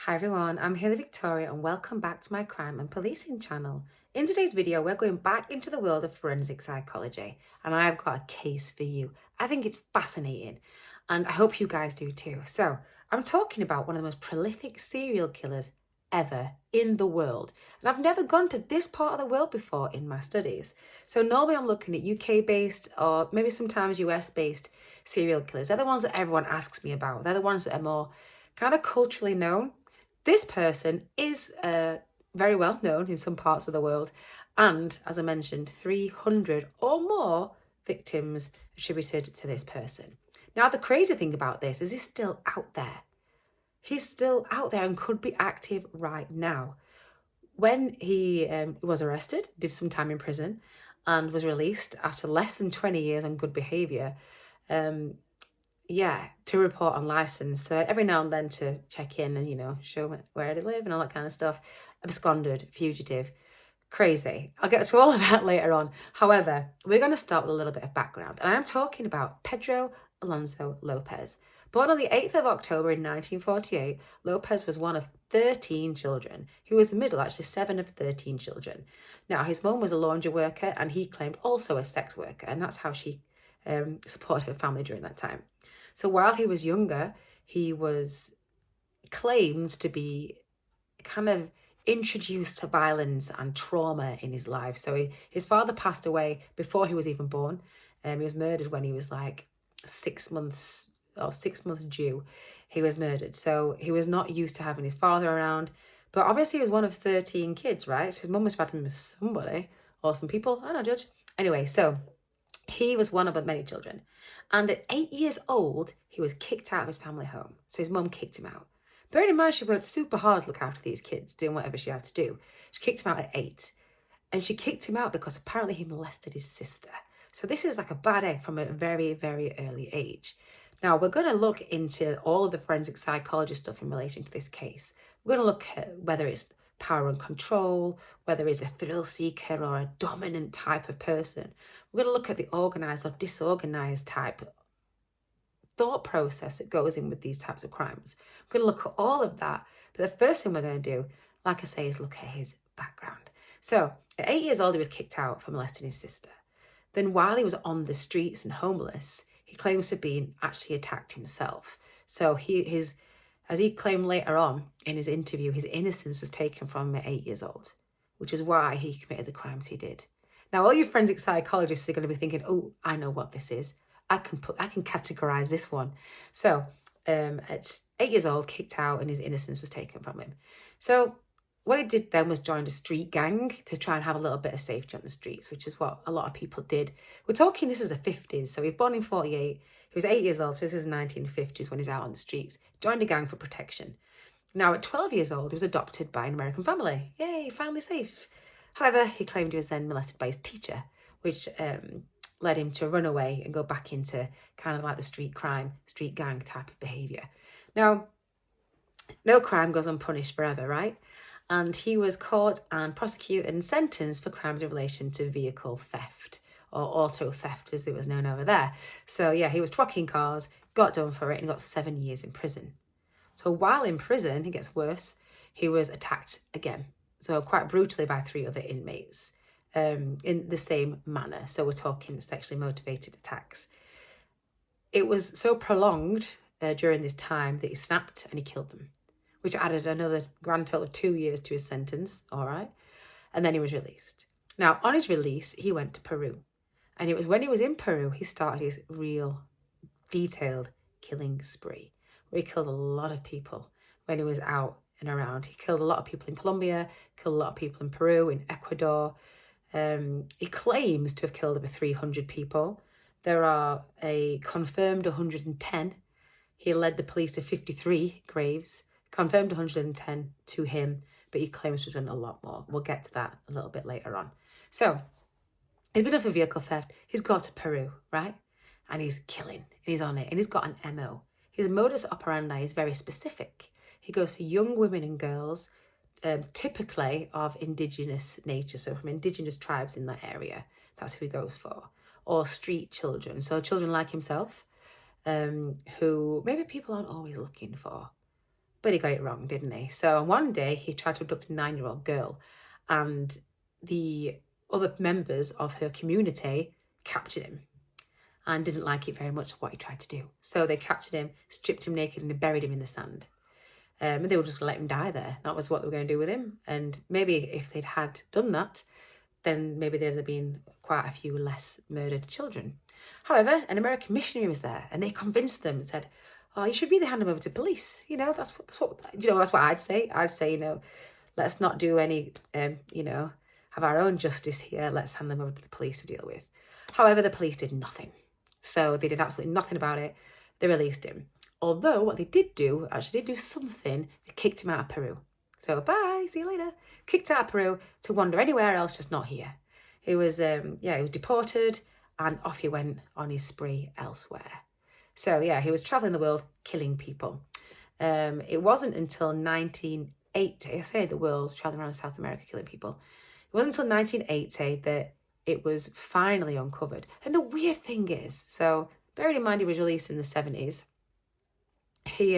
Hi everyone, I'm Haley Victoria and welcome back to my crime and policing channel. In today's video, we're going back into the world of forensic psychology and I've got a case for you. I think it's fascinating and I hope you guys do too. So I'm talking about one of the most prolific serial killers ever in the world. And I've never gone to this part of the world before in my studies. So normally I'm looking at UK based or maybe sometimes US based serial killers. They're the ones that everyone asks me about. They're the ones that are more kind of culturally known. This person is very well known in some parts of the world, and as I mentioned, 300 or more victims attributed to this person. Now, the crazy thing about this is he's still out there. He's still out there and could be active right now. When he was arrested, did some time in prison, and was released after less than 20 years on good behaviour, to report on license. So every now and then to check in and, show where they live and all that kind of stuff. Absconded, fugitive, crazy. I'll get to all of that later on. However, we're going to start with a little bit of background. And I'm talking about Pedro Lopez. Born on the 8th of October in 1948, Lopez was one of 13 children. He was the middle, actually 7 of 13 children. Now, his mum was a laundry worker and he claimed also a sex worker. And that's how she supported her family during that time. So while he was younger, he was claimed to be kind of introduced to violence and trauma in his life. So his father passed away before he was even born. He was murdered when he was like 6 months due. He was murdered. So he was not used to having his father around. But obviously he was one of 13 kids, right? So his mum was had him with somebody or some people. I don't judge. Anyway, so he was one of many children. And at 8 years old, he was kicked out of his family home. So his mum kicked him out. Bearing in mind, she worked super hard to look after these kids, doing whatever she had to do. She kicked him out at 8. And she kicked him out because apparently he molested his sister. So this is like a bad egg from a very, very early age. Now, we're going to look into all of the forensic psychology stuff in relation to this case. We're going to look at whether it's power and control, whether he's a thrill seeker or a dominant type of person. We're going to look at the organised or disorganized type thought process that goes in with these types of crimes. We're going to look at all of that. But the first thing we're going to do, like I say, is look at his background. So at 8 years old, he was kicked out for molesting his sister. Then while he was on the streets and homeless, he claims to have been actually attacked himself. So as he claimed later on in his interview, his innocence was taken from him at 8 years old, which is why he committed the crimes he did. Now, all you forensic psychologists are going to be thinking, oh, I know what this is. I can categorize this one. So at 8 years old, kicked out and his innocence was taken from him. So what he did then was join a street gang to try and have a little bit of safety on the streets, which is what a lot of people did. We're talking, this is the 50s. So he was born in 48. He was 8 years old. So this is 1950s when he's out on the streets. Joined a gang for protection. Now at 12 years old, he was adopted by an American family. Yay, family safe. However, he claimed he was then molested by his teacher, which led him to run away and go back into kind of like the street gang type of behaviour. Now, no crime goes unpunished forever, right? And he was caught and prosecuted and sentenced for crimes in relation to vehicle theft or auto theft, as it was known over there. So yeah, he was twacking cars, got done for it, and got 7 years in prison. So while in prison, it gets worse, he was attacked again. So quite brutally by 3 other inmates in the same manner. So we're talking sexually motivated attacks. It was so prolonged during this time that he snapped and he killed them, which added another grand total of 2 years to his sentence, all right? And then he was released. Now, on his release, he went to Peru. And it was when he was in Peru, he started his real detailed killing spree, where he killed a lot of people when he was out and around. He killed a lot of people in Colombia, killed a lot of people in Peru, in Ecuador. He claims to have killed over 300 people. There are a confirmed 110. He led the police to 53 graves, confirmed 110 to him, but he claims to have done a lot more. We'll get to that a little bit later on. So he's been up for vehicle theft. He's got to Peru, right? And he's killing, and he's on it, and he's got an MO. His modus operandi is very specific. He goes for young women and girls, typically of indigenous nature, so from indigenous tribes in that area. That's who he goes for. Or street children, so children like himself, who maybe people aren't always looking for. But he got it wrong, didn't he? So one day he tried to abduct a 9-year-old girl, and the other members of her community captured him and didn't like it very much what he tried to do. So they captured him, stripped him naked, and buried him in the sand. And they were just going to let him die there. That was what they were going to do with him. And maybe if they'd had done that, then maybe there'd have been quite a few less murdered children. However, an American missionary was there, and they convinced them and said, "Oh, you should really hand them over to police. You know, that's what that's what I'd say. I'd say, you know, let's not do any, you know, have our own justice here. Let's hand them over to the police to deal with." However, the police did nothing. So they did absolutely nothing about it. They released him. Although what they did do, actually did do something, they kicked him out of Peru. So bye, see you later. Kicked out of Peru to wander anywhere else, just not here. He was, he was deported, and off he went on his spree elsewhere. So yeah, he was traveling the world, killing people. It wasn't until 1980, I say the world, traveling around South America, killing people. It wasn't until 1980 that it was finally uncovered. And the weird thing is, so bearing in mind he was released in the 70s, he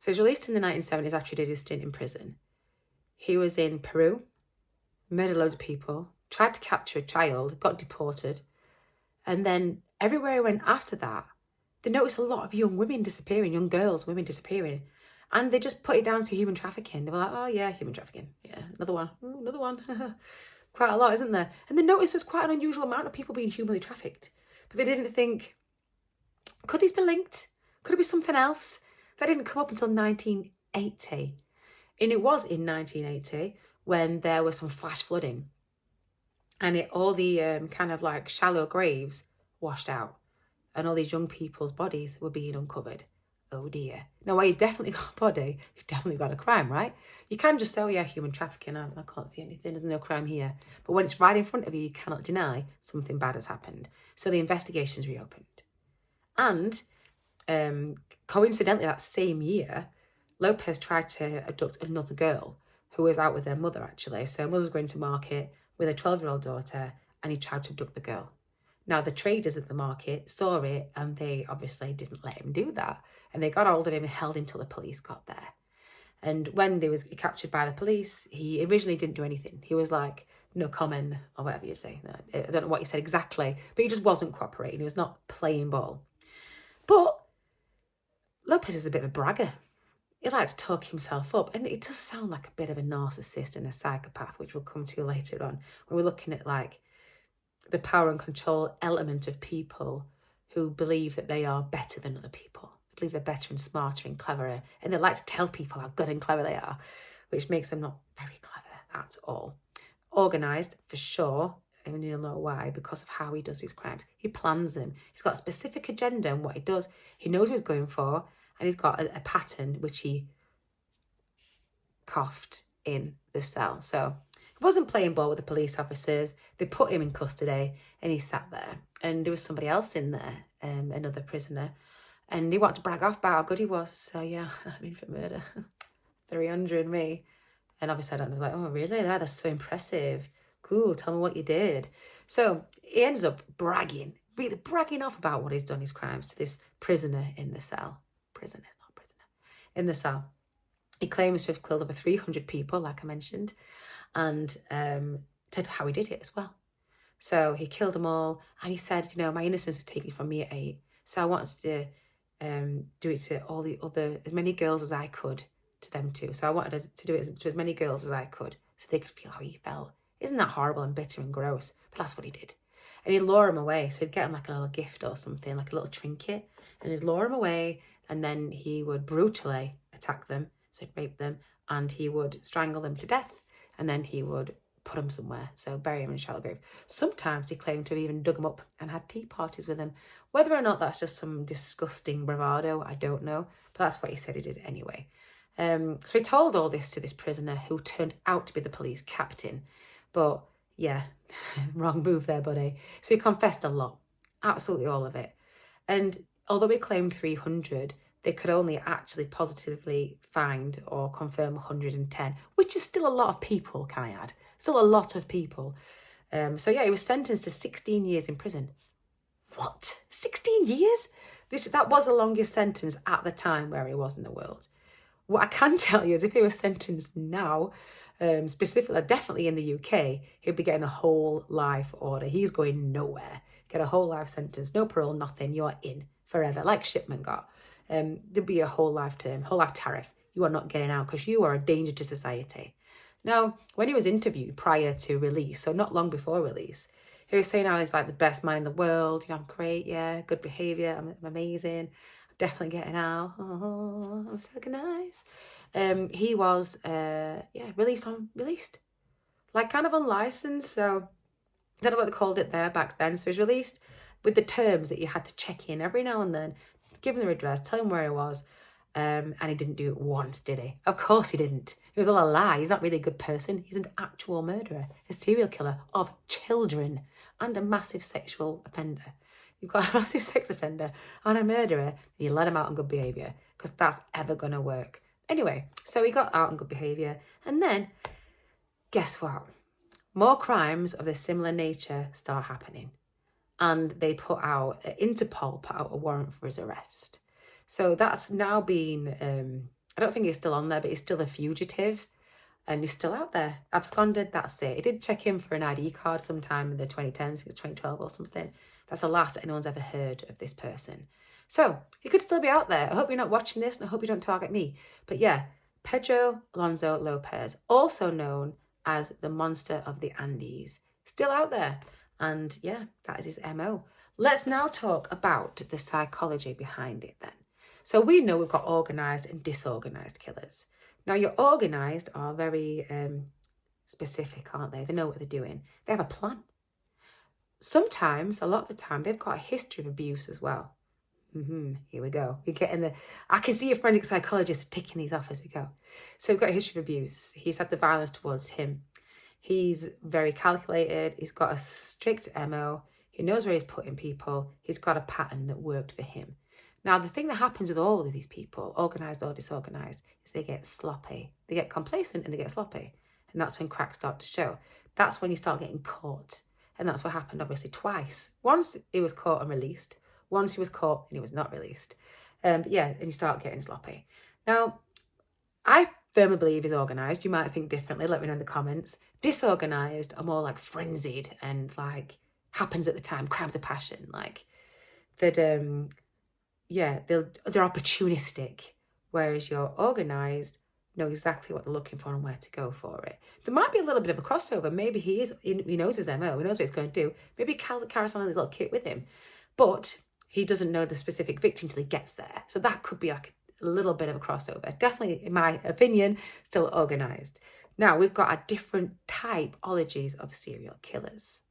was released in the 1970s after he did his stint in prison. He was in Peru, murdered loads of people, tried to capture a child, got deported, and then everywhere he went after that, they noticed a lot of young women disappearing, young girls, women disappearing, and they just put it down to human trafficking. They were like, "Oh yeah, human trafficking, yeah, another one, another one." Quite a lot, isn't there? And they noticed there's quite an unusual amount of people being humanly trafficked, but they didn't think, could these be linked? Could it be something else? That didn't come up until 1980. And it was in 1980 when there was some flash flooding. And all the kind of like shallow graves washed out. And all these young people's bodies were being uncovered. Oh dear. Now, while you've definitely got a body, you've definitely got a crime, right? You can just say, "Oh yeah, human trafficking, I can't see anything, there's no crime here." But when it's right in front of you, you cannot deny something bad has happened. So the investigation's reopened. And coincidentally, that same year, Lopez tried to abduct another girl who was out with their mother, actually. So her mother was going to market with a 12-year-old daughter, and he tried to abduct the girl. Now, the traders at the market saw it, and they obviously didn't let him do that. And they got hold of him and held him till the police got there. And when he was captured by the police, he originally didn't do anything. He was like, "No comment," or whatever you say. I don't know what he said exactly, but he just wasn't cooperating. He was not playing ball. But Lopez is a bit of a bragger. He likes to talk himself up, and it does sound like a bit of a narcissist and a psychopath, which we'll come to later on, when we're looking at like the power and control element of people who believe that they are better than other people, believe they're better and smarter and cleverer, and they like to tell people how good and clever they are, which makes them not very clever at all. Organised, for sure, and you'll know why, because of how he does his crimes. He plans them. He's got a specific agenda and what he does. He knows what he's going for, and he's got a pattern which he coughed in the cell. So he wasn't playing ball with the police officers. They put him in custody, and he sat there. And there was somebody else in there, another prisoner, and he wanted to brag off about how good he was. So yeah, I'm in for murder. 300 me. And obviously I don't know, like, "Oh really? That's so impressive. Cool, tell me what you did." So he ends up bragging, really bragging off about what he's done, his crimes, to this prisoner in the cell. Prisoner, not prisoner. In the cell. He claims to have killed over 300 people, like I mentioned, and said how he did it as well. So he killed them all, and he said, "You know, my innocence was taken from me at 8, so I wanted to do it to all the other, as many girls as I could, to them too. So I wanted to do it to as many girls as I could, so they could feel how he felt." Isn't that horrible and bitter and gross? But that's what he did. And he'd lure them away. So he'd get them like a little gift or something, like a little trinket. And he'd lure them away, and then he would brutally attack them. So he'd rape them, and he would strangle them to death. And then he would put them somewhere. So bury them in a shallow grave. Sometimes he claimed to have even dug them up and had tea parties with them. Whether or not that's just some disgusting bravado, I don't know. But that's what he said he did anyway. So he told all this to this prisoner who turned out to be the police captain. But yeah, wrong move there, buddy. So he confessed a lot, absolutely all of it. And although he claimed 300, they could only actually positively find or confirm 110, which is still a lot of people, can I add? Still a lot of people. So yeah, he was sentenced to 16 years in prison. What? 16 years? That was the longest sentence at the time where he was in the world. What I can tell you is if he was sentenced now, specifically, definitely in the UK, he'll be getting a whole life order. He's going nowhere. Get a whole life sentence, no parole, nothing. You're in forever, like Shipman got. There'll be a whole life term, whole life tariff. You are not getting out because you are a danger to society. Now, when he was interviewed prior to release, so not long before release, he was saying how he's like the best man in the world. You know, I'm great, yeah, good behaviour, I'm amazing, I'm definitely getting out. Oh, I'm so nice. He was, released, like kind of unlicensed. So I don't know what they called it there back then. So he was released with the terms that you had to check in every now and then, give him their address, tell him where he was. And he didn't do it once, did he? Of course he didn't. It was all a lie. He's not really a good person. He's an actual murderer, a serial killer of children, and a massive sexual offender. You've got a massive sex offender and a murderer, and you let him out on good behaviour, because that's ever going to work. Anyway, so he got out on good behaviour, and then, guess what? More crimes of a similar nature start happening. And they Interpol put out a warrant for his arrest. So that's now been, I don't think he's still on there, but he's still a fugitive. And he's still out there, absconded, that's it. He did check in for an ID card sometime in the 2010s, it was 2012 or something. That's the last that anyone's ever heard of this person. So he could still be out there. I hope you're not watching this, and I hope you don't target me. But yeah, Pedro Lopez, also known as the Monster of the Andes, still out there. And yeah, that is his MO. Let's now talk about the psychology behind it then. So we know we've got organised and disorganised killers. Now, your organised are very specific, aren't they? They know what they're doing. They have a plan. Sometimes, a lot of the time, they've got a history of abuse as well. Here we go. You're getting I can see a forensic psychologist ticking these off as we go. So we've got a history of abuse. He's had the violence towards him. He's very calculated. He's got a strict MO. He knows where he's putting people. He's got a pattern that worked for him. Now, the thing that happens with all of these people, organised or disorganised, is they get sloppy. They get complacent and they get sloppy. And that's when cracks start to show. That's when you start getting caught. And that's what happened, obviously, twice. Once he was caught and released. Once he was caught and he was not released. And you start getting sloppy. Now, I firmly believe he's organised. You might think differently. Let me know in the comments. Disorganised are more like frenzied and like happens at the time. Crimes of passion. Like that, they're opportunistic. Whereas you're organised, know exactly what they're looking for and where to go for it. There might be a little bit of a crossover. Maybe he knows his MO. He knows what he's going to do. Maybe he carries on his little kit with him. But he doesn't know the specific victim until he gets there. So that could be like a little bit of a crossover. Definitely, in my opinion, still organised. Now, we've got our different typologies of serial killers.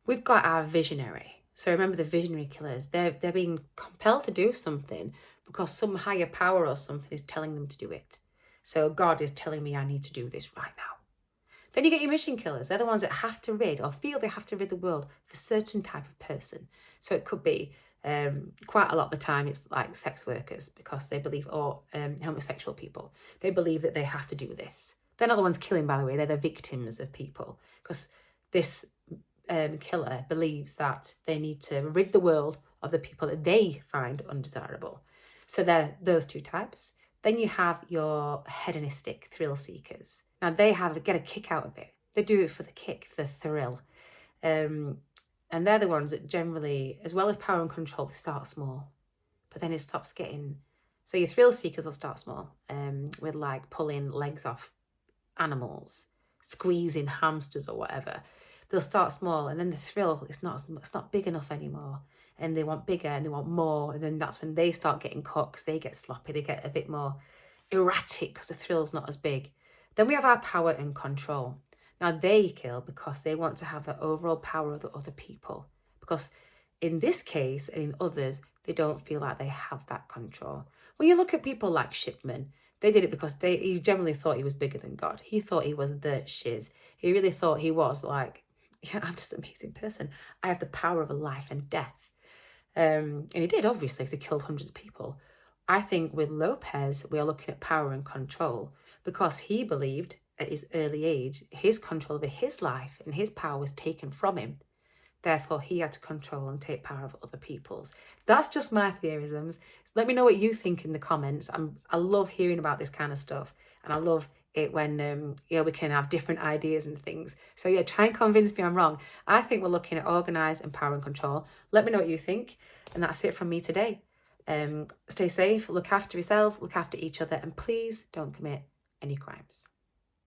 We've got our visionary. So remember the visionary killers. They're being compelled to do something because some higher power or something is telling them to do it. So God is telling me I need to do this right now. Then you get your mission killers. They're the ones that have to rid or feel they have to rid the world for a certain type of person. So it could be quite a lot of the time it's like sex workers because they believe, or homosexual people. They believe that they have to do this. They're not the ones killing, by the way. They're the victims of people because this killer believes that they need to rid the world of the people that they find undesirable. So they're those two types. Then you have your hedonistic thrill seekers. Now they get a kick out of it. They do it for the kick, for the thrill. And they're the ones that generally, as well as power and control, they start small. But then it stops getting... So your thrill seekers will start small with like pulling legs off animals, squeezing hamsters or whatever. They'll start small and then the thrill, it's not big enough anymore. And they want bigger and they want more. And then that's when they start getting caught because they get sloppy. They get a bit more erratic because the thrill's not as big. Then we have our power and control. Now they kill because they want to have the overall power of the other people. Because in this case and in others, they don't feel like they have that control. When you look at people like Shipman, they did it because he generally thought he was bigger than God. He thought he was the shiz. He really thought he was like, yeah, I'm just an amazing person. I have the power of life and death. And he did, obviously, because he killed hundreds of people. I think with Lopez, we are looking at power and control because he believed at his early age, his control over his life and his power was taken from him. therefore he had to control and take power of other people's. That's just my theorisms. So let me know what you think in the comments. I love hearing about this kind of stuff, and I love it when we can have different ideas and things. So yeah, try and convince me I'm wrong. I think we're looking at organised and power and control. Let me know what you think, and that's it from me today. Stay safe, look after yourselves, look after each other, and please don't commit any crimes.